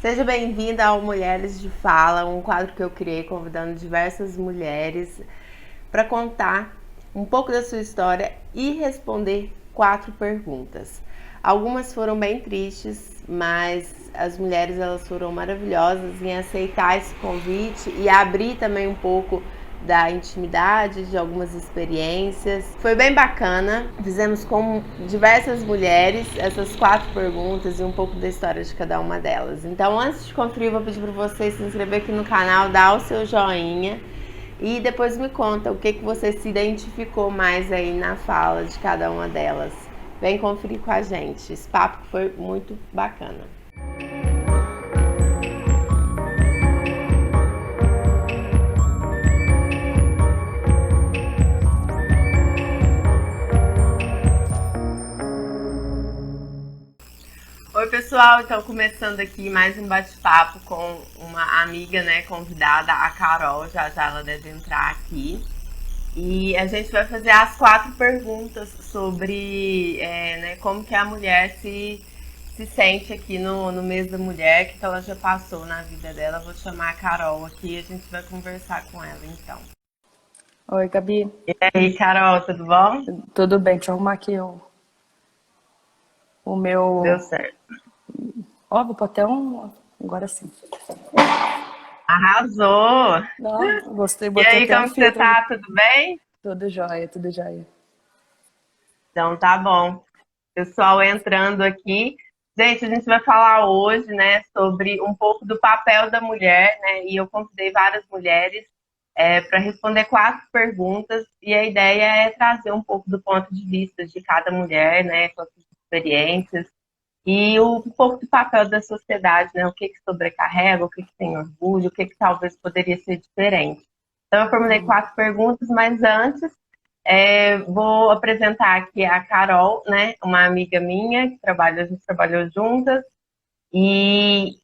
Seja bem-vinda ao Mulheres de Fala, um quadro que eu criei convidando diversas mulheres para contar um pouco da sua história e responder 4 perguntas. Algumas foram bem tristes, mas as mulheres elas foram maravilhosas em aceitar esse convite e abrir também um pouco da intimidade, de algumas experiências. Foi bem bacana. Fizemos com diversas mulheres essas 4 perguntas e um pouco da história de cada uma delas. Então, antes de conferir, vou pedir para você se inscrever aqui no canal, dar o seu joinha e depois me conta o que você se identificou mais aí na fala de cada uma delas. Vem conferir com a gente. Esse papo foi muito bacana. Oi, pessoal. Então, começando aqui mais um bate-papo com uma amiga, né, convidada, a Carol. Já já ela deve entrar aqui. E a gente vai fazer as 4 perguntas sobre né, como que a mulher se sente aqui no mês da mulher, o que ela já passou na vida dela. Vou chamar a Carol aqui e a gente vai conversar com ela, então. Oi, Gabi. E aí, Carol, tudo bom? Tudo bem? Deixa eu arrumar aqui o Deu meu. certo. Ó, vou pôr até um. Agora sim. Arrasou! Não, gostei, E botei aí, até um como que você filtro ali. tá? Tudo bem? Tudo jóia, tudo jóia. Então, tá bom. Pessoal entrando aqui. Gente, a gente vai falar hoje, né, sobre um pouco do papel da mulher, né, e eu convidei várias mulheres para responder 4 perguntas, e a ideia é trazer um pouco do ponto de vista de cada mulher, né, com as suas experiências, e um pouco do papel da sociedade, né, o que que sobrecarrega, o que que tem orgulho, o que que talvez poderia ser diferente. Então, eu formulei 4 perguntas, mas antes vou apresentar aqui a Carol, né, uma amiga minha que trabalha, a gente trabalhou juntas e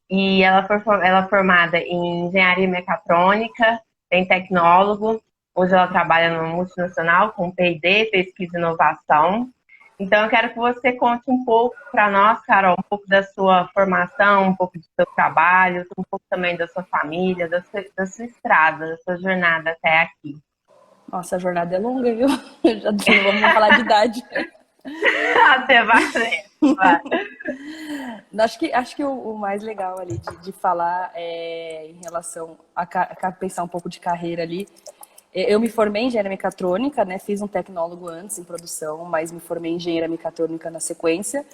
ela é formada em engenharia mecatrônica, tem tecnólogo, hoje ela trabalha numa multinacional com P&D, pesquisa e inovação. Então eu quero que você conte um pouco para nós, Carol, um pouco da sua formação, um pouco do seu trabalho, um pouco também da sua família, da sua estrada, da sua jornada até aqui. Nossa, a jornada é longa, viu? Já não vamos falar de idade. Até bastante. Vai. Acho que o mais legal ali de falar é em relação a pensar um pouco de carreira ali. Eu me formei em engenharia mecatrônica, né? Fiz um tecnólogo antes em produção, mas me formei em engenharia mecatrônica na sequência.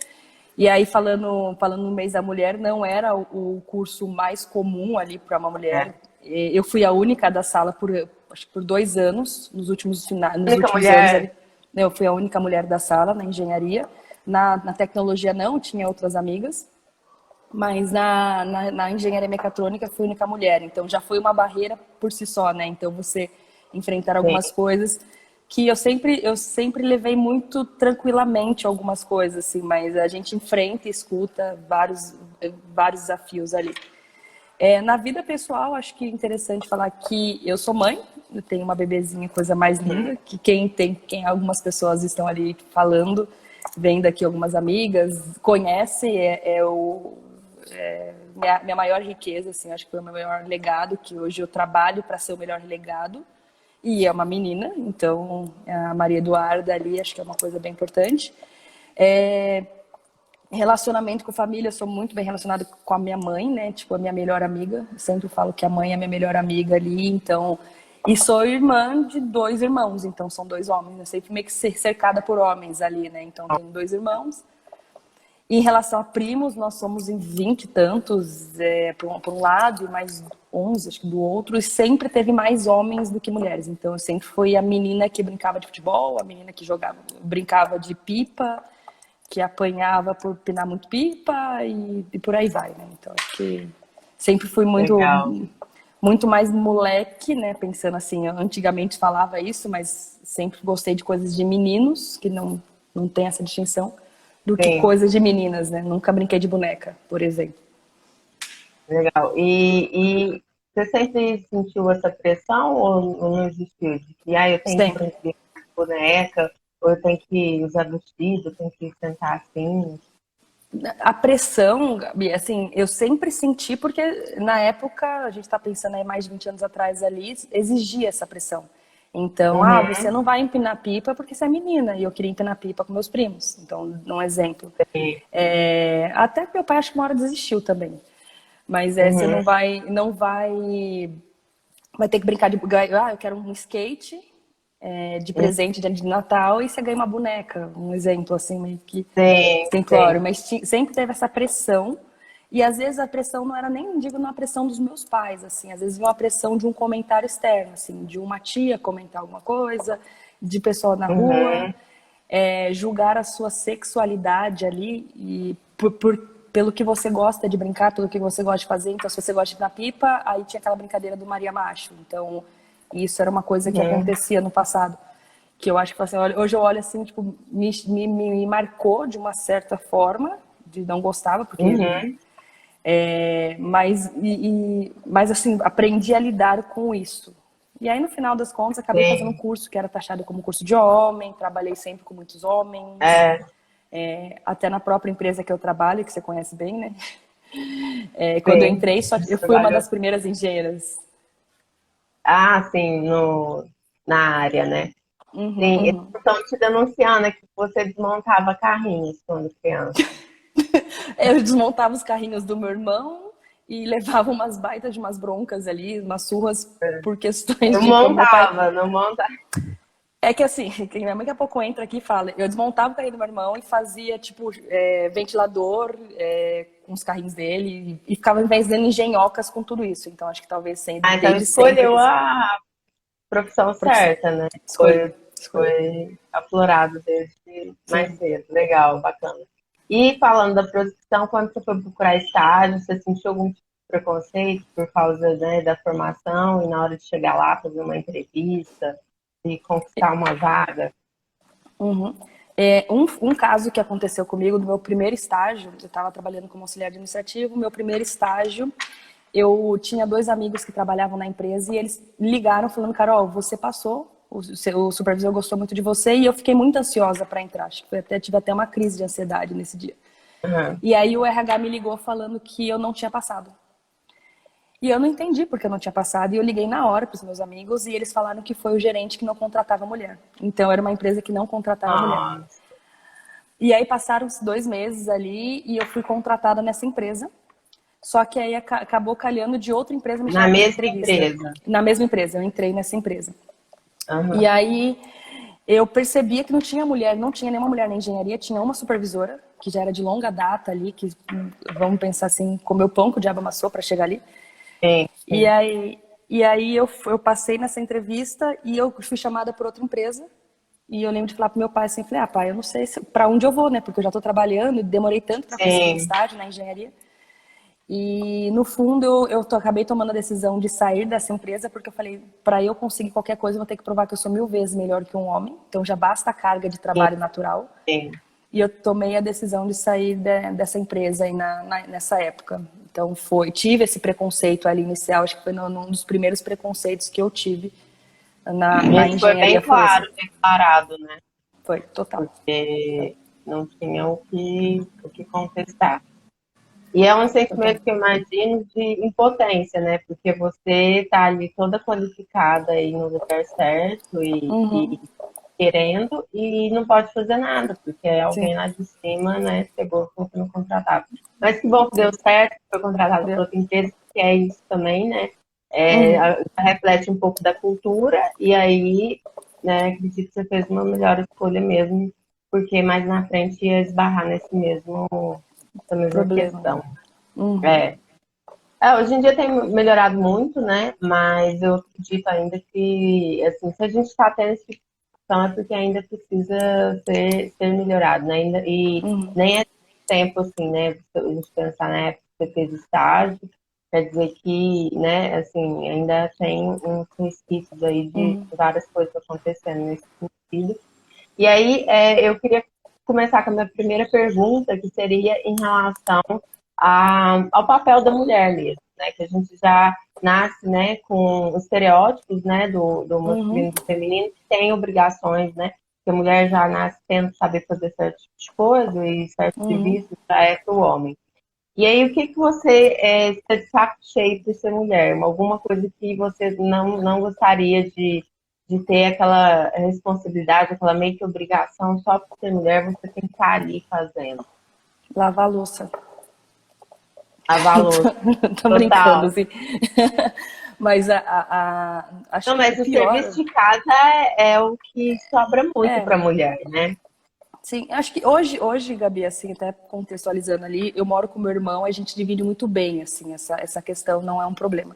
E aí, falando no mês da mulher, não era o curso mais comum ali para uma mulher. É. Eu fui a única da sala acho que por 2 anos, nos Única últimos anos ali. mulher. Eu fui a única mulher da sala na engenharia. Na tecnologia não, tinha outras amigas. Mas na engenharia mecatrônica fui a única mulher, então já foi uma barreira por si só, né? Então você enfrentar algumas Sim. coisas que eu sempre levei muito tranquilamente algumas coisas, assim, mas a gente enfrenta e escuta vários desafios ali. Na vida pessoal, acho que é interessante falar que eu sou mãe, eu tenho uma bebezinha, coisa mais linda, que quem algumas pessoas estão ali falando, vendo aqui algumas amigas, conhece, minha maior riqueza, assim, acho que foi o meu maior legado, que hoje eu trabalho para ser o melhor legado. E é uma menina, então a Maria Eduarda ali, acho que é uma coisa bem importante. É, Relacionamento com família, eu sou muito bem relacionada com a minha mãe, né? Tipo, a minha melhor amiga. Eu sempre falo que a mãe é minha melhor amiga ali, então. E sou irmã de 2 irmãos, então são 2 homens. Eu sempre meio que cercada por homens ali, né? Então tenho 2 irmãos. Em relação a primos, nós somos em 20 e tantos, por um lado, e mais 11, acho que do outro, e sempre teve mais homens do que mulheres. Então, eu sempre fui a menina que brincava de futebol, a menina que brincava de pipa, que apanhava por pinar muito pipa e por aí vai, né? Então, acho que sempre fui Legal. muito mais moleque, né? Pensando assim, eu antigamente falava isso, mas sempre gostei de coisas de meninos, que não tem essa distinção, do que Sim, coisas de meninas, né? Nunca brinquei de boneca, por exemplo. legal. E você sempre sentiu essa pressão ou não existiu? De que eu tenho que Sempre. brincar de boneca, ou eu tenho que usar vestido, eu tenho que sentar assim? A pressão, Gabi, assim, eu sempre senti, porque na época, a gente está pensando aí mais de 20 anos atrás ali, exigia essa pressão. Então, você Uhum. não vai empinar pipa porque você é menina, e eu queria empinar pipa com meus primos. Então, um exemplo. Até meu pai acho que uma hora desistiu também. Mas você Uhum. vai ter que brincar de, eu quero um skate de Uhum. presente de Natal e você ganha uma boneca, um exemplo assim, meio que Sim, simplório, sim. mas sempre teve essa pressão. E às vezes a pressão não era nem, digo, uma pressão dos meus pais, assim, às vezes uma pressão de um comentário externo, assim, de uma tia comentar alguma coisa, de pessoa na rua, Uhum. julgar a sua sexualidade ali e pelo que você gosta de brincar, pelo que você gosta de fazer. Então, se você gosta de ir na pipa, aí tinha aquela brincadeira do Maria Macho. Então, isso era uma coisa que Uhum. acontecia no passado. Que eu acho que assim, hoje eu olho assim, tipo, me marcou de uma certa forma, de não gostava, porque. Uhum. Mas assim, aprendi a lidar com isso. E aí, no final das contas, acabei fazendo um Sim. curso que era taxado como curso de homem, trabalhei sempre com muitos homens, É, até na própria empresa que eu trabalho, que você conhece bem, né? Quando eu sim. entrei, eu fui uma Trabalhou. das primeiras engenheiras. Ah, sim, no, na área, né? Uhum, Sim, eles uhum. estão te denunciando aqui que você desmontava carrinhos quando criança. Eu desmontava os carrinhos do meu irmão e levava umas baitas de umas broncas ali, umas surras por questões Não de como meu pai. montava, não monta. É que assim, que minha mãe daqui a pouco entra aqui e fala, eu desmontava o carrinho do meu irmão e fazia, tipo, ventilador com os carrinhos dele e ficava vendendo engenhocas com tudo isso. Então acho que talvez sendo Ah, então desde sempre escolheu que a profissão profissão. certa, né? Escolhi, Foi, escolhi. foi aflorado desde mais Sim. cedo. Legal, bacana. E falando da profissão, quando você foi procurar estágio, você sentiu algum tipo de preconceito por causa, né, da formação e na hora de chegar lá, fazer uma entrevista e conquistar uma vaga? Uhum. Um caso que aconteceu comigo no meu primeiro estágio, eu estava trabalhando como auxiliar administrativo, meu primeiro estágio, eu tinha dois amigos que trabalhavam na empresa e eles ligaram falando, Carol, você passou, o supervisor gostou muito de você e eu fiquei muito ansiosa para entrar, acho que tive até uma crise de ansiedade nesse dia. Uhum. E aí o RH me ligou falando que eu não tinha passado. E eu não entendi porque eu não tinha passado. E eu liguei na hora para os meus amigos e eles falaram que foi o gerente que não contratava mulher. Então era uma empresa que não contratava mulher. Nossa. E aí passaram os 2 meses ali e eu fui contratada nessa empresa. Só que aí acabou calhando de outra empresa me Na chamar para uma mesma entrevista. empresa. Na mesma empresa, eu entrei nessa empresa. E Uhum. aí eu percebia que não tinha mulher, não tinha nenhuma mulher na engenharia, tinha uma supervisora, que já era de longa data ali, que vamos pensar assim, comeu pão que o diabo amassou para chegar ali. Sim, E sim. aí, e aí eu passei nessa entrevista e eu fui chamada por outra empresa. E eu lembro de falar pro meu pai assim, falei, pai, eu não sei para onde eu vou, né? Porque eu já estou trabalhando e demorei tanto para conseguir um Sim, estágio na engenharia. E no fundo acabei tomando a decisão de sair dessa empresa porque eu falei, para eu conseguir qualquer coisa, eu vou ter que provar que eu sou 1000 vezes melhor que um homem. Então já basta a carga de sim, trabalho natural. sim. E eu tomei a decisão de sair dessa empresa aí nessa época. Então tive esse preconceito ali inicial, acho que foi num dos primeiros preconceitos que eu tive na Isso foi bem engenharia, foi esse. claro, declarado, né? Foi total. Porque não tinha o que contestar. E é um Total. sentimento que eu imagino de impotência, né? Porque você está ali toda qualificada aí no lugar certo e Uhum, querendo e não pode fazer nada, porque sim, alguém lá de cima, né, chegou no contratado. Mas que bom que deu sim. certo, foi contratado por Deu. outra empresa, que é isso também, né? É, Uhum, reflete um pouco da cultura e aí, né, acredito que você fez uma melhor escolha mesmo, porque mais na frente ia esbarrar nessa mesma problema. questão. Uhum, É. Hoje em dia tem melhorado muito, né? Mas eu acredito ainda que, assim, se a gente está tendo esse tipo de discussão é porque ainda precisa ser melhorado, né? E uhum, nem é tempo, assim, né? Se a gente pensar na época que você fez estágio, quer dizer que, né, assim, ainda tem uns resquícios aí de uhum. várias coisas acontecendo nesse sentido. E aí, eu queria começar com a minha primeira pergunta, que seria em relação ao papel da mulher mesmo, né? Que a gente já nasce, né, com os estereótipos, né, do Uhum, masculino e do feminino, que tem obrigações, né, que a mulher já nasce tendo que saber fazer certo tipo de coisa e certo Uhum. serviço já é para o homem. E aí, o que que você está de saco cheio de ser mulher? Alguma coisa que você não gostaria de ter aquela responsabilidade, aquela meio que obrigação, só por ser mulher, você tem que estar ali fazendo. Lavar a louça. Lavar a louça. Tô brincando, Total. assim. Mas acho Não, que o mas o serviço pior de casa é o que sobra muito é, para mulher, né? sim, acho que hoje, Gabi, assim, até contextualizando ali, eu moro com meu irmão, a gente divide muito bem, assim, essa questão não é um problema.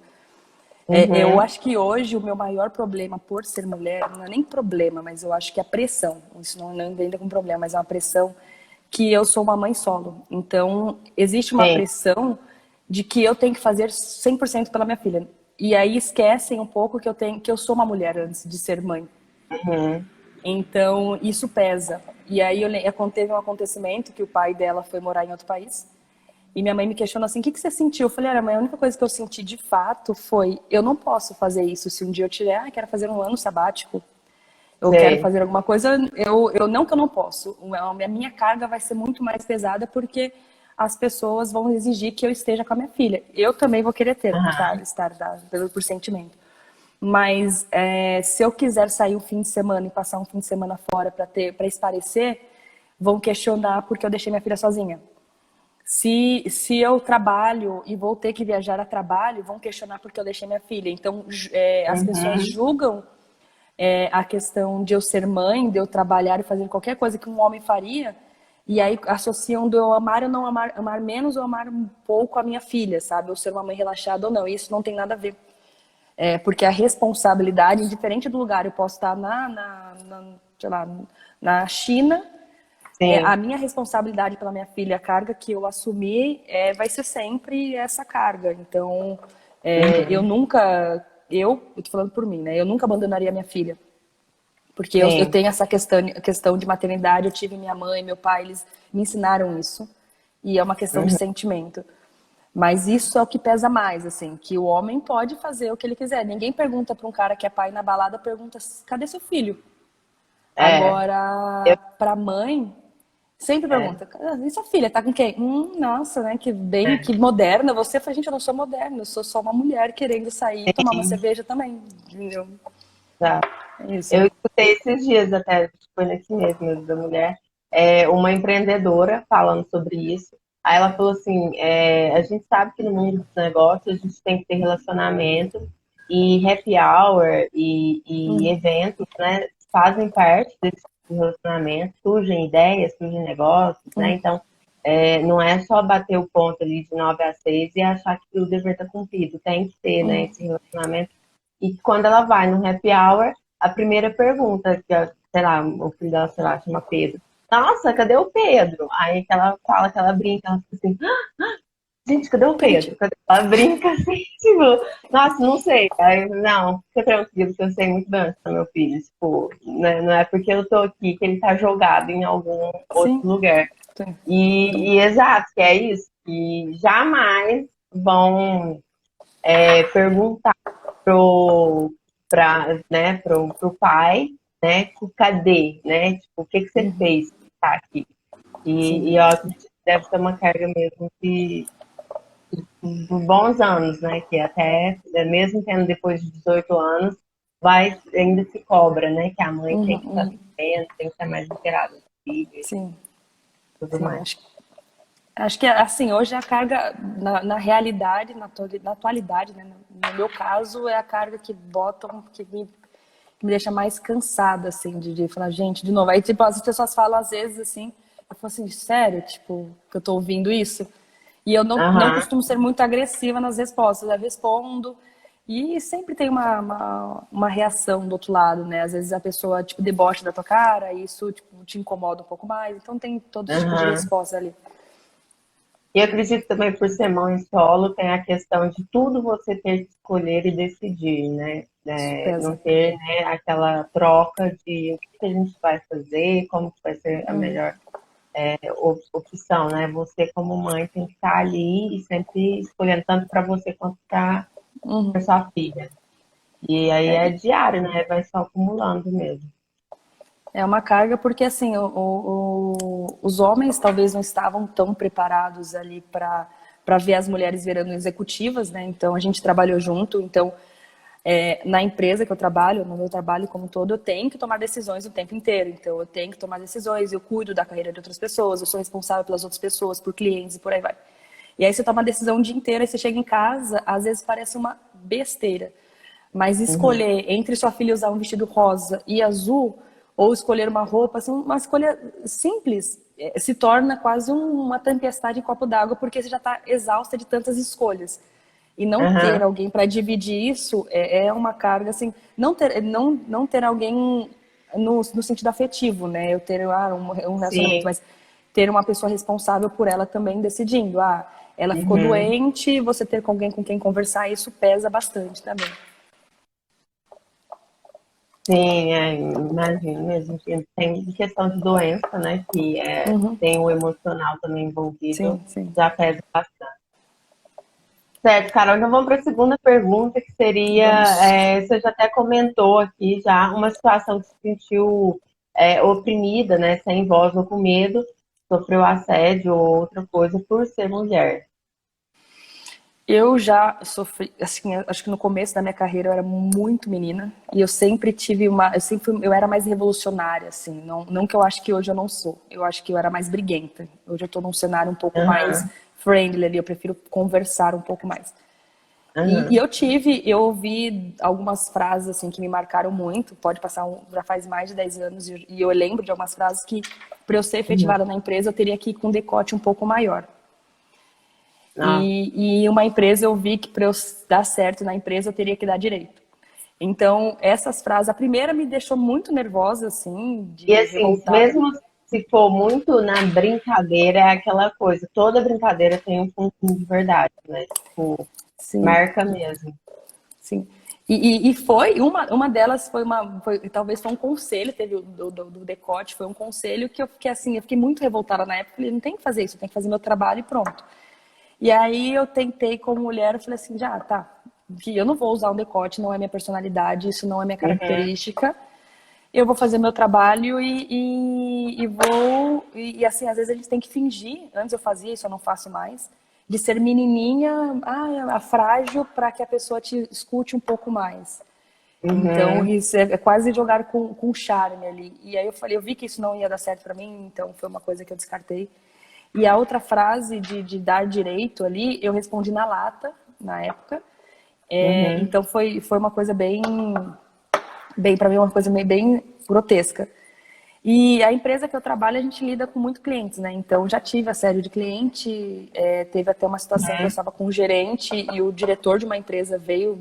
Eu Uhum. acho que hoje o meu maior problema por ser mulher, não é nem problema, mas eu acho que é a pressão, isso não entenda como problema, mas é uma pressão que eu sou uma mãe solo. Então, existe uma Sim. pressão de que eu tenho que fazer 100% pela minha filha. E aí esquecem um pouco que eu sou uma mulher antes de ser mãe. Uhum. Então, isso pesa. E aí teve um acontecimento que o pai dela foi morar em outro país. E minha mãe me questionou assim: o que que você sentiu? Eu falei: olha, mãe, a única coisa que eu senti de fato foi: eu não posso fazer isso. Se um dia eu tiver, quero fazer um ano sabático, eu quero Sei. fazer alguma coisa, eu não que eu não posso. A minha carga vai ser muito mais pesada porque as pessoas vão exigir que eu esteja com a minha filha. Eu também vou querer Aham. estar por sentimento. Mas se eu quiser sair um fim de semana e passar um fim de semana fora para esparecer, vão questionar porque eu deixei minha filha sozinha. Se eu trabalho e vou ter que viajar a trabalho, vão questionar porque eu deixei minha filha. Então, as pessoas Uhum. julgam a questão de eu ser mãe, de eu trabalhar e fazer qualquer coisa que um homem faria, e aí associam do eu amar ou não amar, amar menos ou amar um pouco a minha filha, sabe? Ou ser uma mãe relaxada ou não. E isso não tem nada a ver. Porque a responsabilidade, indiferente do lugar, eu posso estar sei lá, na China, a Sim. minha responsabilidade pela minha filha, a carga que eu assumir, vai ser sempre essa carga. Então, eu Uhum. nunca, eu tô falando por mim, né? Eu nunca abandonaria minha filha. Porque eu Sim. tenho essa questão de maternidade, eu tive minha mãe, meu pai, eles me ensinaram isso. E é uma questão de Uhum. sentimento. Mas isso é o que pesa mais, assim, que o homem pode fazer o que ele quiser. Ninguém pergunta para um cara que é pai na balada, pergunta, cadê seu filho? É. Agora, Eu, pra mãe, sempre é. pergunta, e sua filha, tá com quem? Nossa, né, que bem, É. que moderna você. Eu falei, gente, eu não sou moderna, eu sou só uma mulher querendo sair e tomar uma Sim. cerveja também, entendeu? Tá. É isso. Eu escutei esses dias até, foi nesse mês mesmo da mulher, uma empreendedora falando sobre isso. Aí ela falou assim, a gente sabe que no mundo dos negócios a gente tem que ter relacionamento e happy hour e Uhum, eventos, né, fazem parte desse relacionamento, surgem ideias, surgem negócios, né? uhum, Então, não é só bater o ponto ali de 9 às 6 e achar que o dever está cumprido. Tem que ter, né, uhum, esse relacionamento. E quando ela vai no happy hour, a primeira pergunta, que, sei lá, o filho dela, sei lá, chama Pedro. Nossa, cadê o Pedro? Aí que ela fala que ela brinca, ela fica assim, gente, cadê o Pedro? entendi. Cadê? Ela brinca assim, tipo, nossa, não sei. Aí, não, fica tranquilo que eu sei muito bem onde tá meu filho. Tipo, né, não é porque eu tô aqui que ele tá jogado em algum outro Sim, lugar. sim. E exato, que é isso, que jamais vão perguntar pro pai, né, tipo, cadê, né, tipo, o que que você Uhum, fez que tá aqui? sim, E eu acredito que deve ser uma carga mesmo de bons anos, né, que até, mesmo tendo depois de 18 anos, ainda se cobra, né, que a mãe tem uhum, que estar uhum, sabendo, tem que estar mais inteirada do filho e sim, tudo sim. mais. Acho que, assim, hoje a carga, na realidade, na atualidade, né, no meu caso, é a carga que botam, que me deixa mais cansada, assim, de falar, gente, de novo. Aí, tipo, as pessoas falam, às vezes, assim, eu falo assim, sério, tipo, que eu tô ouvindo isso? E eu não Aham, costumo ser muito agressiva nas respostas, eu respondo, e sempre tem uma reação do outro lado, né? Às vezes a pessoa, tipo, debocha da tua cara, e isso, tipo, te incomoda um pouco mais, então tem todo tipo de aham. resposta ali. E eu acredito também por ser mãe solo, tem a questão de tudo você ter que escolher e decidir, né? Isso Não pesa. ter, né, aquela troca de o que a gente vai fazer, como que vai ser a melhor opção, né? Você como mãe tem que estar ali e sempre escolhendo tanto para você quanto para Uhum. sua filha. E aí é diário, né? Vai só acumulando mesmo. É uma carga porque, assim, os homens talvez não estavam tão preparados ali para ver as mulheres virando executivas, né? Então, a gente trabalhou junto. Então, na empresa que eu trabalho, no meu trabalho como um todo, eu tenho que tomar decisões o tempo inteiro. Então, eu tenho que tomar decisões, eu cuido da carreira de outras pessoas, eu sou responsável pelas outras pessoas, por clientes e por aí vai. E aí você toma uma decisão o dia inteiro, aí você chega em casa, às vezes parece uma besteira. Mas escolher entre sua filha usar um vestido rosa e azul, ou escolher uma roupa, assim, uma escolha simples, se torna quase uma tempestade em copo d'água, porque você já está exausta de tantas escolhas. E não ter Aham. alguém para dividir isso é uma carga, assim, não ter alguém no sentido afetivo, né? Eu ter um relacionamento, Sim. mas ter uma pessoa responsável por ela também decidindo. Ela ficou Uhum. doente, você ter alguém com quem conversar, isso pesa bastante também. Sim, imagino mesmo. Que tem questão de doença, né? Que tem o emocional também envolvido, Sim, sim. já pesa bastante. Certo, Carol, então vamos para a segunda pergunta, que seria, Vamos. você já até comentou aqui já, uma situação que se sentiu oprimida, né? Sem voz ou com medo, sofreu assédio ou outra coisa por ser mulher. Eu já sofri, assim, acho que no começo da minha carreira eu era muito menina e eu sempre tive eu era mais revolucionária, assim, não que eu acho que hoje eu não sou, eu acho que eu era mais briguenta. Hoje eu tô num cenário um pouco mais Aham, friendly ali, eu prefiro conversar um pouco mais. E aham, eu ouvi algumas frases, assim, que me marcaram muito, pode passar, já faz mais de 10 anos e eu lembro de algumas frases que, para eu ser uhum. efetivada na empresa, eu teria que ir com um decote um pouco maior. Ah, E uma empresa eu vi que para eu dar certo na empresa eu teria que dar direito. Então, essas frases, a primeira me deixou muito nervosa, assim, e assim, revoltada. mesmo se for muito na brincadeira, é aquela coisa, toda brincadeira tem um fundinho de verdade, né? Tipo, Sim, marca mesmo. sim. E foi, uma delas talvez foi um conselho, teve do decote, foi um conselho que eu fiquei assim, eu fiquei muito revoltada na época, falei, não tem que fazer isso, eu tenho que fazer meu trabalho e pronto. E aí eu tentei como mulher, eu falei assim, já, tá, que eu não vou usar um decote, não é minha personalidade, isso não é minha Uhum, característica. Eu vou fazer meu trabalho e vou. Assim, às vezes a gente tem que fingir. Antes eu fazia isso, eu não faço mais. De ser menininha, a frágil, para que a pessoa te escute um pouco mais. Então, uhum, isso é quase jogar com charme ali. E aí eu falei, eu vi que isso não ia dar certo para mim, então foi uma coisa que eu descartei. E a outra frase de dar direito ali, eu respondi na lata, na época. uhum, Então foi uma coisa bem para mim, uma coisa meio bem grotesca. E a empresa que eu trabalho, a gente lida com muito clientes, né? Então já tive assédio de cliente, teve até uma situação que eu uhum, estava com um gerente e o diretor de uma empresa veio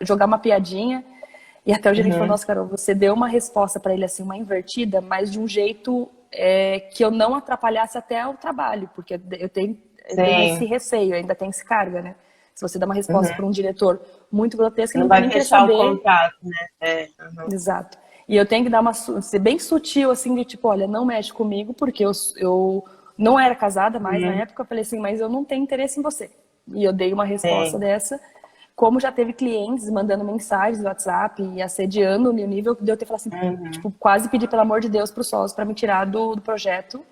jogar uma piadinha e até o gerente falou: uhum. Nossa, Carol, você deu uma resposta para ele assim, uma invertida, mas de um jeito que eu não atrapalhasse até o trabalho, porque eu tenho esse Sim, receio, ainda tem esse carga, né? Se você dá uma resposta para uhum. um diretor muito grotesca, ele Não não vai vai nem querer fechar o saber. contrato, né? Uhum, Exato. E eu tenho que dar ser bem sutil, assim, de tipo, olha, não mexe comigo, porque eu não era casada mais na uhum, época. Eu falei assim, mas eu não tenho interesse em você. E eu dei uma resposta sim, dessa. Como já teve clientes mandando mensagens no WhatsApp e assediando no nível de eu ter falado assim, uhum. tipo, quase pedir pelo amor de Deus pro sócio para me tirar do projeto.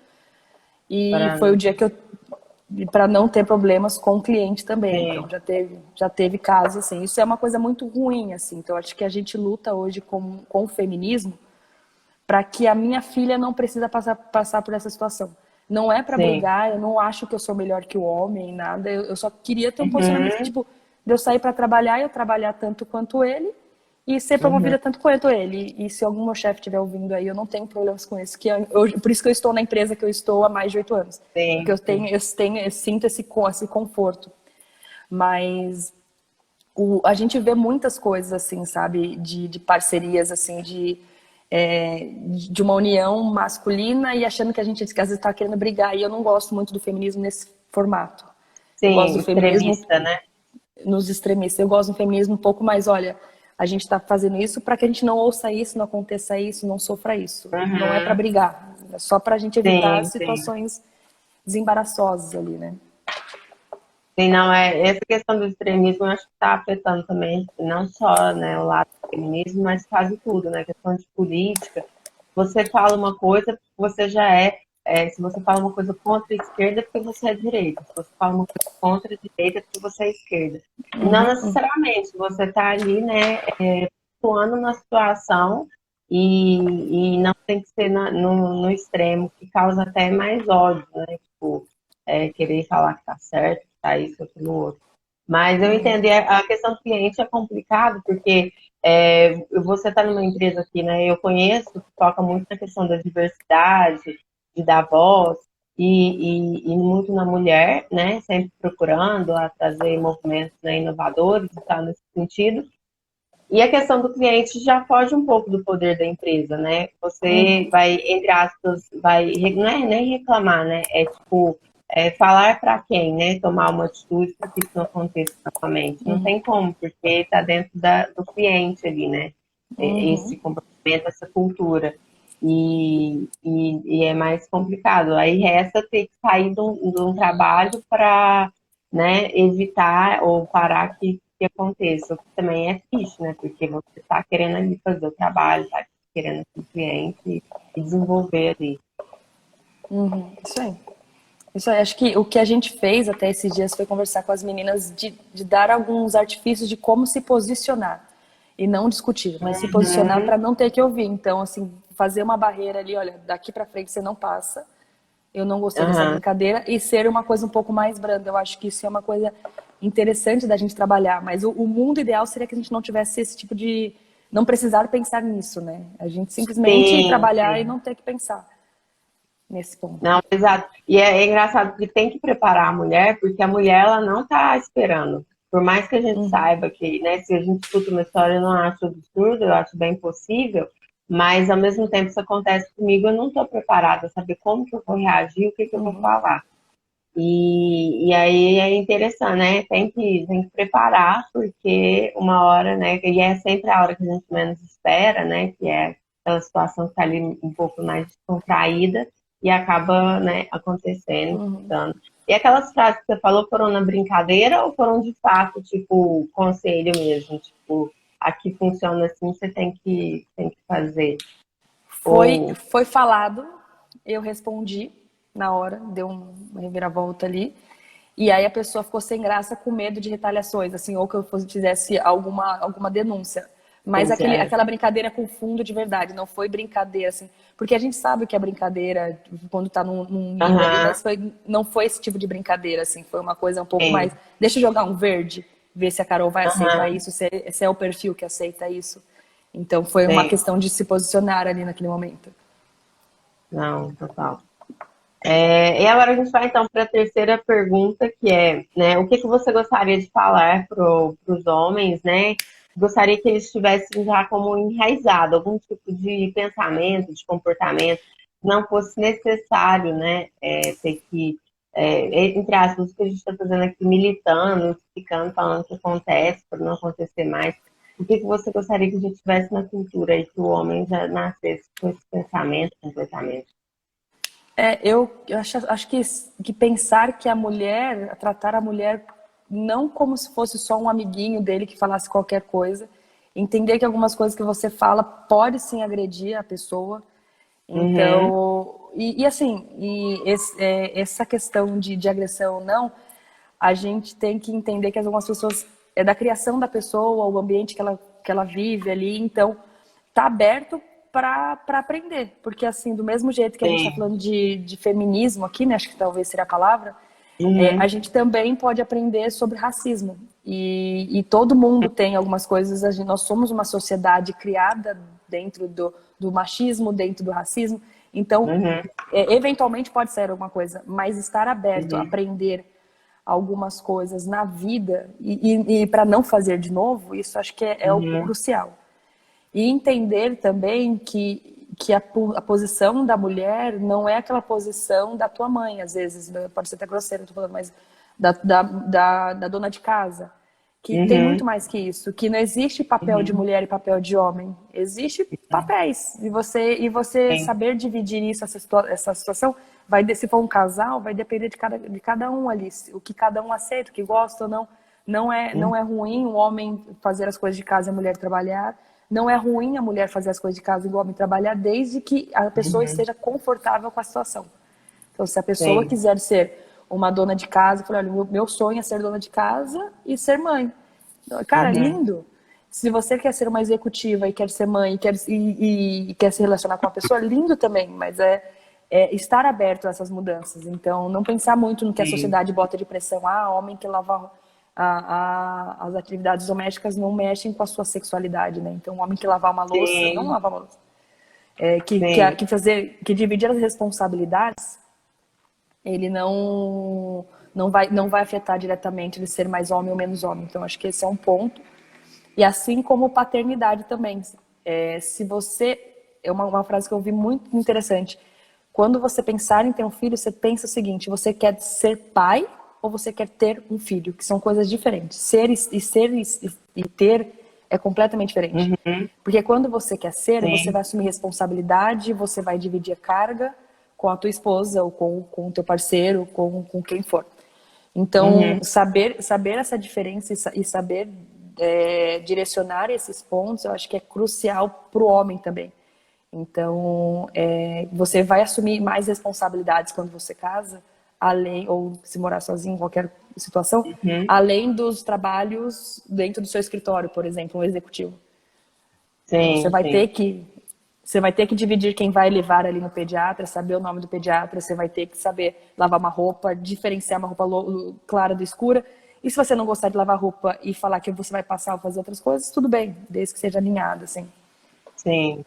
E Para foi o não. dia que eu para não ter problemas com o cliente também. Então Sim, já teve casos assim. Isso é uma coisa muito ruim assim. Então acho que a gente luta hoje com o feminismo para que a minha filha não precisa passar por essa situação. Não é para sim. brigar, eu não acho que eu sou melhor que o homem, nada. Eu só queria ter um posicionamento Uhum, tipo de eu sair para trabalhar, eu trabalhar tanto quanto ele e ser uhum. promovida tanto quanto ele. E se algum meu chefe estiver ouvindo aí, eu não tenho problemas com isso. Por isso que eu estou na empresa que eu estou há mais de 8 anos. Porque Sim, sim. eu sinto esse conforto. Mas a gente vê muitas coisas assim, sabe, de parcerias assim, de uma união masculina e achando que a gente às vezes está querendo brigar. E eu não gosto muito do feminismo nesse formato. Eu gosto do Sim, feminismo extremista, né? nos extremistas. Eu gosto do feminismo um pouco mais, olha, a gente está fazendo isso para que a gente não ouça isso, não aconteça isso, não sofra isso. Não é para Uhum. brigar, é só para a gente evitar Sim, sim. situações desembaraçosas ali, né? Sim, não, essa questão do extremismo eu acho que está afetando também, não só, né, o lado do feminismo, mas quase tudo, né? Questão de política. você fala uma coisa, você já se você fala uma coisa contra a esquerda, é porque você é direita. Se você fala uma coisa contra a direita, é porque você é esquerda. E não necessariamente, você está ali, né, atuando na situação e não tem que ser no extremo, que causa até mais ódio, né? Tipo, querer falar que tá certo, que tá isso, aquilo, outro. Mas eu entendi, a questão do cliente é complicado, porque você está numa empresa aqui, né? Eu conheço, que toca muito na questão da diversidade, de dar voz, e muito na mulher, né? Sempre procurando a trazer movimentos, né, inovadores e tal, nesse sentido. E a questão do cliente já foge um pouco do poder da empresa, né? Você vai, entre aspas, não é nem reclamar, né? É tipo, falar para quem, né? Tomar uma atitude para que isso não aconteça novamente. Não tem como, porque está dentro do cliente ali, né? Esse comportamento, essa cultura. E é mais complicado. Aí resta ter que sair de um trabalho para, né, evitar ou parar que aconteça, o que também é triste, né? Porque você está querendo ali fazer o trabalho, está querendo ser cliente e desenvolver ali. Isso aí. Isso aí. Acho que o que a gente fez até esses dias foi conversar com as meninas de dar alguns artifícios de como se posicionar. E não discutir, mas se posicionar para não ter que ouvir. Então, assim, fazer uma barreira ali, olha, daqui para frente você não passa. Eu não gostei dessa Aham. brincadeira. E ser uma coisa um pouco mais branda. Eu acho que isso é uma coisa interessante da gente trabalhar. Mas o mundo ideal seria que a gente não tivesse esse tipo de... Não precisar pensar nisso, né? A gente simplesmente Sim, trabalhar e sim. não ter que pensar nesse ponto. Não, exato. E é engraçado que tem que preparar a mulher, porque a mulher ela não está esperando. Por mais que a gente saiba que, né, se a gente escuta uma história, eu não acho absurdo, eu acho bem possível, mas ao mesmo tempo isso acontece comigo, eu não estou preparada a saber como que eu vou reagir, o que que eu vou falar. E aí é interessante, né? Tem que preparar, porque uma hora, né? E é sempre a hora que a gente menos espera, né? Que é aquela situação que está ali um pouco mais descontraída e acaba, né, acontecendo, dando. E aquelas frases que você falou foram na brincadeira ou foram de fato, tipo, conselho mesmo? Tipo, aqui funciona assim, você tem que fazer. Ou. Foi falado, eu respondi na hora, deu uma reviravolta ali. E aí a pessoa ficou sem graça com medo de retaliações, assim, ou que eu fizesse alguma denúncia. Mas Pois é. aquela brincadeira com fundo de verdade, não foi brincadeira, assim. Porque a gente sabe que é brincadeira quando tá num nível ali, Aham, mas não foi esse tipo de brincadeira, assim. Foi uma coisa um pouco mais. sim. Deixa eu jogar um verde, ver se a Carol vai aceitar Aham, isso, se é o perfil que aceita isso. Então foi uma sim. questão de se posicionar ali naquele momento. Não, total. E agora a gente vai então para a terceira pergunta, que é, né, o que que você gostaria de falar para os homens, né? Gostaria que eles tivessem já como enraizado algum tipo de pensamento, de comportamento, que não fosse necessário, né, ter que, entre aspas, o que a gente está fazendo aqui, militando, explicando, falando o que acontece, para não acontecer mais. O que que você gostaria que a gente tivesse na cultura e que o homem já nascesse com esse pensamento, comportamento? Eu acho que pensar que tratar a mulher não como se fosse só um amiguinho dele que falasse qualquer coisa, entender que algumas coisas que você fala pode sim agredir a pessoa. Uhum, Então, assim, essa questão de agressão ou não, a gente tem que entender que algumas pessoas é da criação da pessoa, o ambiente que ela vive ali, então tá aberto para aprender, porque assim, do mesmo jeito que a gente está sim. falando de feminismo aqui, né, acho que talvez seria a palavra, a Uhum. gente também pode aprender sobre racismo. E todo mundo tem algumas coisas, nós somos uma sociedade criada dentro do machismo, dentro do racismo, então, Uhum, eventualmente pode ser alguma coisa, mas estar aberto a uhum, aprender algumas coisas na vida e para não fazer de novo, isso acho que é o uhum, crucial. E entender também que a posição da mulher não é aquela posição da tua mãe, às vezes, né, pode ser até grosseiro, tô falando, mas da dona de casa, que tem muito uhum, mais que isso, que não existe papel de uhum. mulher e papel de homem, existe papéis, e você Sim. saber dividir isso, essa situação, se for um casal, vai depender de cada um ali, o que cada um aceita, o que gosta ou não. Não é ruim o homem fazer as coisas de casa e a mulher trabalhar, não é ruim a mulher fazer as coisas de casa igual o homem trabalhar, desde que a pessoa Uhum. esteja confortável com a situação. Então, se a pessoa Sim. quiser ser uma dona de casa, falar, olha, meu sonho é ser dona de casa e ser mãe. Cara, Uhum. lindo. Se você quer ser uma executiva e quer ser mãe e quer se relacionar com uma pessoa, lindo também, mas é estar aberto a essas mudanças. Então, não pensar muito no que a Sim. sociedade bota de pressão. Ah, homem que lava as atividades domésticas não mexem com a sua sexualidade, né? Então, o homem que lavar uma louça, não Sim. lavar uma louça. Sim. Que dividir as responsabilidades, ele não vai afetar diretamente ele ser mais homem ou menos homem. Então, acho que esse é um ponto. E assim como paternidade também. Se você. É uma frase que eu ouvi muito interessante. Quando você pensar em ter um filho, você pensa o seguinte: você quer ser pai ou você quer ter um filho? Que são coisas diferentes. Ser e ter é completamente diferente. Uhum. Porque quando você quer ser, você Sim. vai assumir responsabilidade, você vai dividir a carga com a tua esposa ou com o teu parceiro, com quem for. Então, Uhum. saber essa diferença e saber direcionar esses pontos, eu acho que é crucial para o homem também. Então, você vai assumir mais responsabilidades quando você casa, além, ou se morar sozinho, em qualquer situação, Uhum. além dos trabalhos dentro do seu escritório, por exemplo, um executivo. Então, Sim, sim. você vai ter que dividir quem vai levar ali no pediatra, saber o nome do pediatra, você vai ter que saber lavar uma roupa, diferenciar uma roupa clara do escura. E se você não gostar de lavar roupa e falar que você vai passar a fazer outras coisas, tudo bem, desde que seja alinhado, assim. Sim.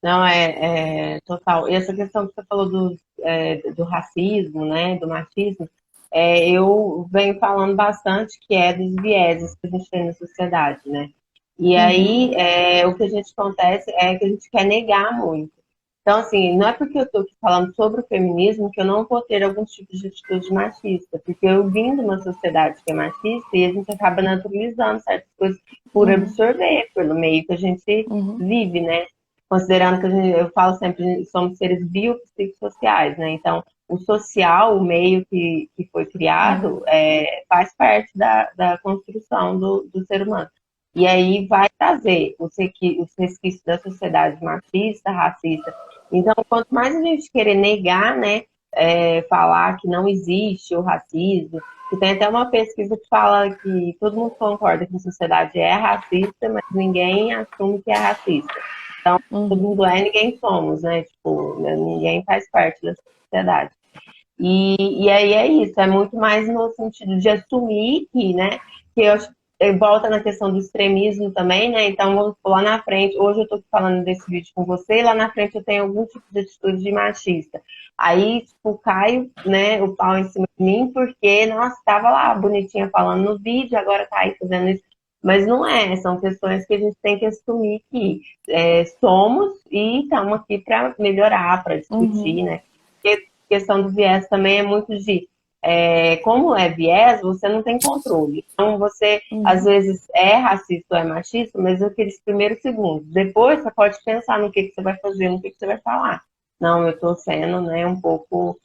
Não, é total. E essa questão que você falou do racismo, né, do machismo, eu venho falando bastante que é dos vieses que a gente tem na sociedade, né? E Uhum, aí, o que a gente acontece é que a gente quer negar muito. Então, assim, não é porque eu estou aqui falando sobre o feminismo que eu não vou ter alguns tipos de atitude machista, porque eu vim de uma sociedade que é machista e a gente acaba naturalizando certas coisas por uhum, absorver pelo meio que a gente uhum, vive, né? Considerando que eu falo sempre, somos seres biopsicossociais, né? Então, o social, o meio que foi criado, uhum, faz parte da construção do ser humano. E aí vai trazer os resquícios da sociedade machista, racista. Então, quanto mais a gente querer negar, né, falar que não existe o racismo, que tem até uma pesquisa que fala que todo mundo concorda que a sociedade é racista, mas ninguém assume que é racista. Então, todo uhum, mundo ninguém somos, né? Tipo, né, ninguém faz parte da sociedade. E aí é isso, é muito mais no sentido de assumir que, né, que eu acho volta na questão do extremismo também, né? Então, vamos supor, lá na frente, hoje eu tô falando desse vídeo com você, e lá na frente eu tenho algum tipo de atitude de machista. Aí, tipo, cai, né, o pau em cima de mim, porque, nossa, tava lá bonitinha falando no vídeo, agora tá aí fazendo isso. Mas não são questões que a gente tem que assumir que somos e estamos aqui para melhorar, para discutir, uhum, né? Porque questão do viés também é muito de como é viés, você não tem controle. Então, você, às uhum, vezes, é racista ou é machista, mas aqueles primeiros segundos. Depois, você pode pensar no que você vai fazer, no que você vai falar. Não, eu estou sendo, né, um pouco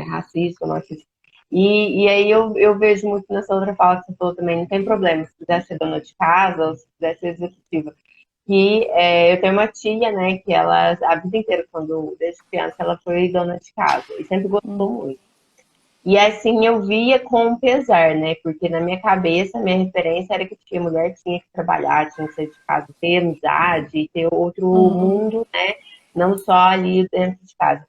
racista, machista. E aí eu vejo muito nessa outra fala que você falou também, não tem problema, se quiser ser dona de casa ou se quiser ser executiva. Que eu tenho uma tia, né, que ela, a vida inteira, desde criança, ela foi dona de casa e sempre gostou uhum, muito. E assim eu via com pesar, né? Porque na minha cabeça, a minha referência era que tinha mulher que tinha que trabalhar, tinha que sair de casa, ter amizade, ter outro uhum, mundo, né? Não só ali dentro de casa.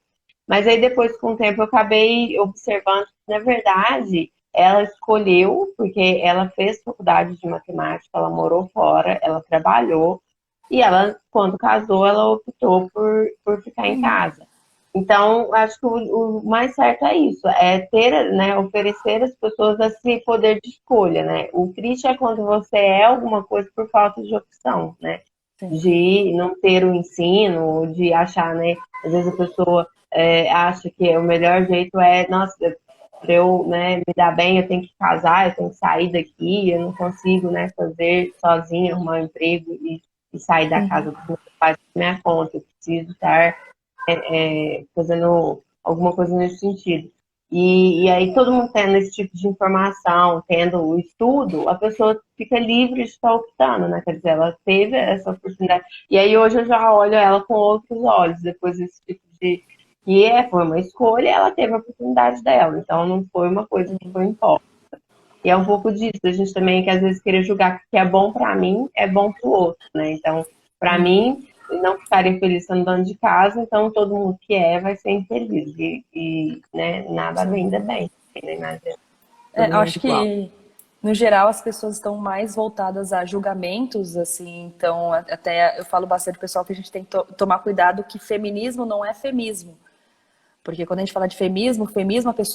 Mas aí depois, com o tempo, eu acabei observando que, na verdade, ela escolheu, porque ela fez faculdade de matemática, ela morou fora, ela trabalhou, e ela, quando casou, ela optou por ficar em uhum, casa. Então, acho que o mais certo é isso, é ter, né, oferecer às pessoas esse poder de escolha, né? O triste é quando você é alguma coisa por falta de opção, né? sim, De não ter o ensino, de achar, né? Às vezes a pessoa acha que o melhor jeito nossa, para eu, né, me dar bem, eu tenho que casar, eu tenho que sair daqui, eu não consigo, né, fazer sozinha, arrumar um emprego e sair da casa uhum, dos meus pais por minha conta, eu preciso estar fazendo alguma coisa nesse sentido. E aí todo mundo tendo esse tipo de informação, tendo o estudo, a pessoa fica livre de estar optando, né? Quer dizer, ela teve essa oportunidade. E aí hoje eu já olho ela com outros olhos, depois desse tipo de... foi uma escolha, ela teve a oportunidade dela. Então não foi uma coisa que foi imposta. E é um pouco disso, a gente também que às vezes querer julgar que é bom para mim, é bom para o outro, né? Então, para mim, eu não ficaria feliz estando dentro de casa, então todo mundo que vai ser infeliz. Né, nada Sim. ainda bem, nem nada, todo Eu mundo acho igual. que, no geral, as pessoas estão mais voltadas a julgamentos, assim, então até eu falo bastante pro pessoal que a gente tem que tomar cuidado que feminismo não é femismo. Porque quando a gente fala de feminismo,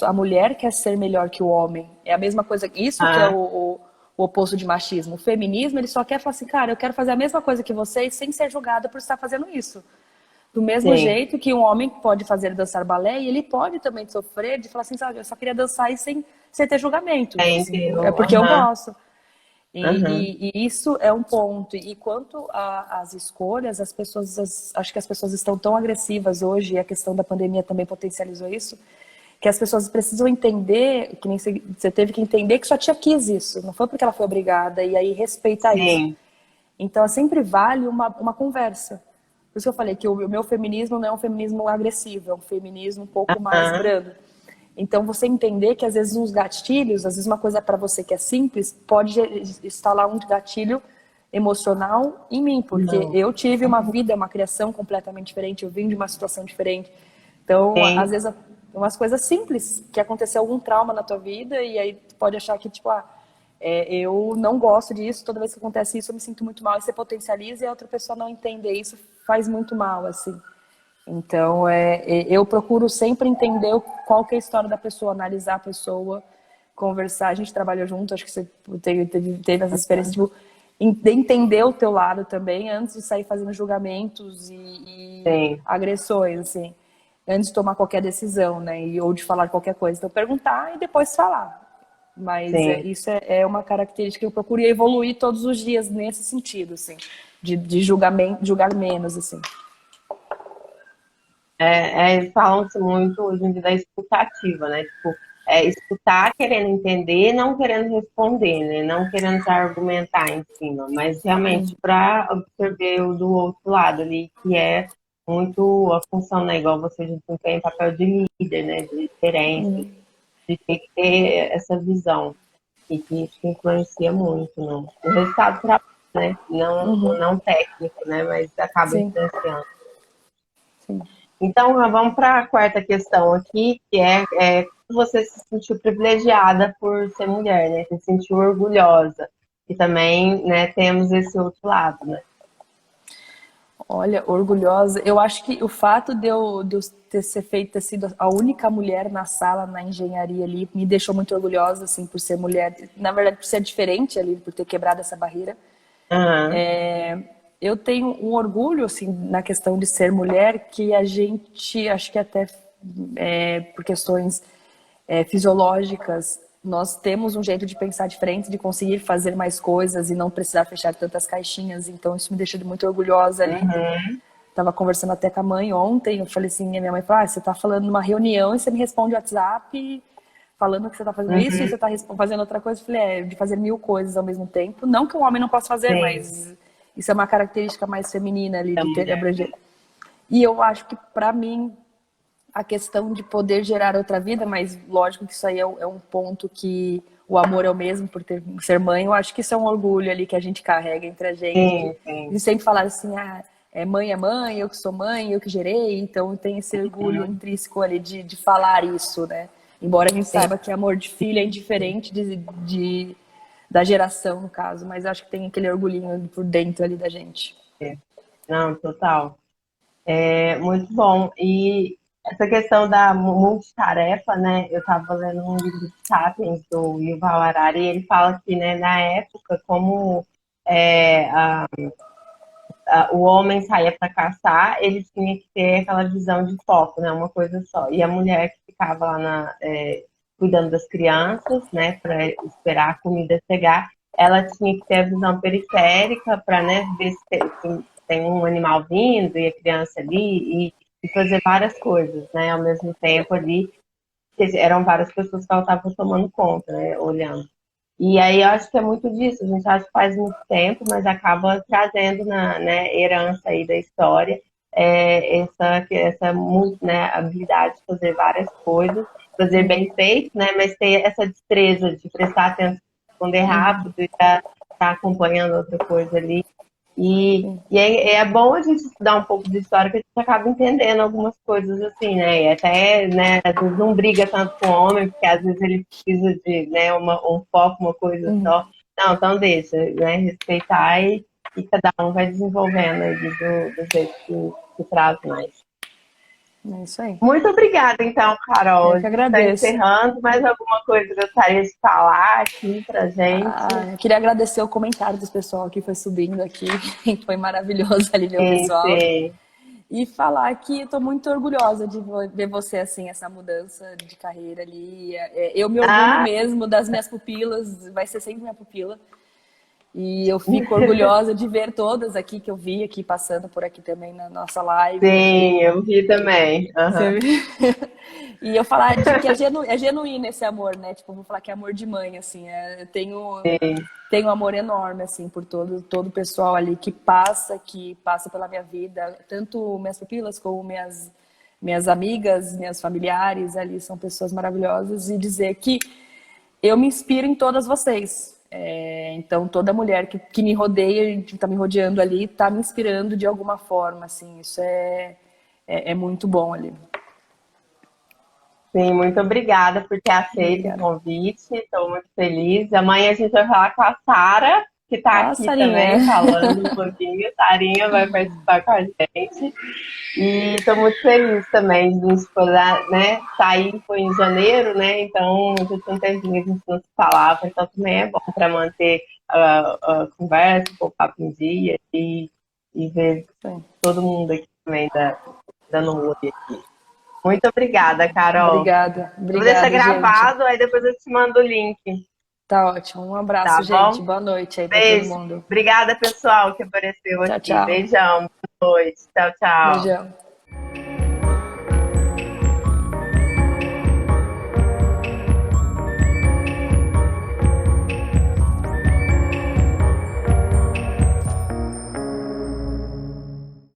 a mulher quer ser melhor que o homem. É a mesma coisa, isso que é Ah, o oposto de machismo. O feminismo, ele só quer falar assim, cara, eu quero fazer a mesma coisa que vocês sem ser julgada por estar fazendo isso. Do mesmo sim, jeito que um homem pode fazer dançar balé e ele pode também sofrer de falar assim, sabe, eu só queria dançar e sem ter julgamentos, assim, é entendeu? porque eu Aham, gosto. aham, E isso é um ponto. E quanto às escolhas, acho que as pessoas estão tão agressivas hoje, e a questão da pandemia também potencializou isso, que as pessoas precisam entender, que nem você teve que entender que sua tia quis isso, não foi porque ela foi obrigada, e aí respeitar isso. sim, Então, sempre vale uma conversa. Por isso que eu falei que o meu feminismo não é um feminismo agressivo, é um feminismo um pouco mais aham, brando. Então, você entender que às vezes uns gatilhos, às vezes uma coisa para você que é simples, pode instalar um gatilho emocional em mim, porque não, eu tive uma vida, uma criação completamente diferente, eu vim de uma situação diferente. Então, às sim, vezes, umas coisas simples, que aconteceu algum trauma na tua vida, e aí tu pode achar que, tipo, eu não gosto disso, toda vez que acontece isso eu me sinto muito mal, e você potencializa e a outra pessoa não entender isso, faz muito mal, assim. Então, eu procuro sempre entender qual que é a história da pessoa, analisar a pessoa, conversar. A gente trabalhou junto, acho que você teve essa experiência, tipo, de entender o teu lado também, antes de sair fazendo julgamentos e sim, agressões, assim, antes de tomar qualquer decisão, né, ou de falar qualquer coisa. Então, perguntar e depois falar. Mas sim. isso é uma característica que eu procuro evoluir todos os dias nesse sentido, assim, de julgamento, julgar menos, assim. Falam-se muito hoje em dia da escutativa, né? Tipo, escutar querendo entender, não querendo responder, né? Não querendo já argumentar em cima, mas realmente para observar o do outro lado ali, que é muito a função, né? Igual você desempenha papel de líder, né? De gerência, de ter que ter essa visão e que isso influencia muito no resultado do trabalho, né? Não técnico, né? Mas acaba Sim, influenciando. sim. Então, vamos para a quarta questão aqui, que como você se sentiu privilegiada por ser mulher, né? Se sentiu orgulhosa. E também, né, temos esse outro lado, né? Olha, orgulhosa. Eu acho que o fato de eu ter sido a única mulher na sala, na engenharia ali, me deixou muito orgulhosa, assim, por ser mulher. Na verdade, por ser diferente ali, por ter quebrado essa barreira. Aham, Eu tenho um orgulho, assim, na questão de ser mulher, que a gente, acho que até por questões fisiológicas, nós temos um jeito de pensar diferente, de conseguir fazer mais coisas e não precisar fechar tantas caixinhas. Então, isso me deixa muito orgulhosa ali. uhum, Tava conversando até com a mãe ontem, eu falei assim, a minha mãe falou, você tá falando numa reunião e você me responde WhatsApp falando que você tá fazendo isso e uhum, você tá fazendo outra coisa. Eu falei, de fazer 1000 coisas ao mesmo tempo. Não que um homem não possa fazer, sim, mas isso é uma característica mais feminina ali, da de ter mulher. abranger. E eu acho que, para mim, a questão de poder gerar outra vida, mas lógico que isso aí é um ponto que o amor é o mesmo por ser mãe, eu acho que isso é um orgulho ali que a gente carrega entre a gente, Sim, sim. de sempre falar assim, é mãe, eu que sou mãe, eu que gerei, então tem esse orgulho Uhum, intrínseco ali de falar isso, né? Embora a gente sim, saiba que amor de filho é indiferente da geração, no caso, mas acho que tem aquele orgulhinho por dentro ali da gente. sim. Não, total. Muito bom. E essa questão da multitarefa, né? Eu estava lendo um livro de Sapiens, do Yuval Harari, e ele fala que, né, na época, como é, o homem saía para caçar, ele tinha que ter aquela visão de foco, né? Uma coisa só. E a mulher que ficava lá cuidando das crianças, né? Para esperar a comida chegar, ela tinha que ter a visão periférica para, né, ver se tem um animal vindo e a criança ali e fazer várias coisas, né? Ao mesmo tempo ali eram várias pessoas que ela estava tomando conta, né, olhando. E aí eu acho que é muito disso, a gente acha que faz muito tempo, mas acaba trazendo na, né, herança aí da história né, habilidade de fazer várias coisas, fazer bem feito, né, mas ter essa destreza de prestar atenção, responder rápido e tá acompanhando outra coisa ali. E é bom a gente estudar um pouco de história, que a gente acaba entendendo algumas coisas assim, né? E até, né, às vezes não briga tanto com o homem, porque às vezes ele precisa de, né, um foco, uma coisa só. Não, então deixa, né? Respeitar e cada um vai desenvolvendo aí do jeito que traz mais. É isso aí. Muito obrigada, então, Carol. Eu A que gente está agradeço. encerrando. Mais alguma coisa que eu gostaria de falar aqui pra gente? Eu queria agradecer o comentário do pessoal que foi subindo aqui. Foi maravilhoso ali ver o Sim, pessoal. sim. E falar que eu tô muito orgulhosa de ver você assim, essa mudança de carreira ali. Eu me orgulho Ah, mesmo das minhas pupilas, vai ser sempre minha pupila. E eu fico orgulhosa de ver todas aqui que eu vi aqui passando por aqui também na nossa live. sim, eu vi também. Aham. Você viu? E eu falar de que é genuíno esse amor, né? Tipo, eu vou falar que é amor de mãe, assim. Eu tenho um amor enorme, assim, por todo o pessoal ali que passa pela minha vida. Tanto minhas pupilas como minhas amigas, minhas familiares ali são pessoas maravilhosas. E dizer que eu me inspiro em todas vocês. Então, toda mulher que me rodeia, que está me rodeando ali, está me inspirando de alguma forma, assim. Isso é muito bom ali. Sim, muito obrigada por ter aceito o Obrigada. convite. Estou muito feliz. Amanhã a gente vai falar com a Sara, que está Ah, aqui Sarinha. também, falando um pouquinho. Sarinha vai participar com a gente. E estou muito feliz também de a gente poder, né? Sair foi em janeiro, né? Então já tinha um tempinho que a gente não se falava. Então também é bom para manter a conversa, o papo em dia e ver Sim. todo mundo aqui também dando um oi aqui. Muito obrigada, Carol. Obrigada. Eu vou deixar Obrigada, gente. gravado, aí depois eu te mando o link, Tá ótimo. Um abraço, tá gente. bom? Boa noite aí pra todo Beijo. mundo. Obrigada, pessoal, que apareceu Tchau, aqui. tchau. Beijão. Boa noite. Tchau, tchau. Beijão.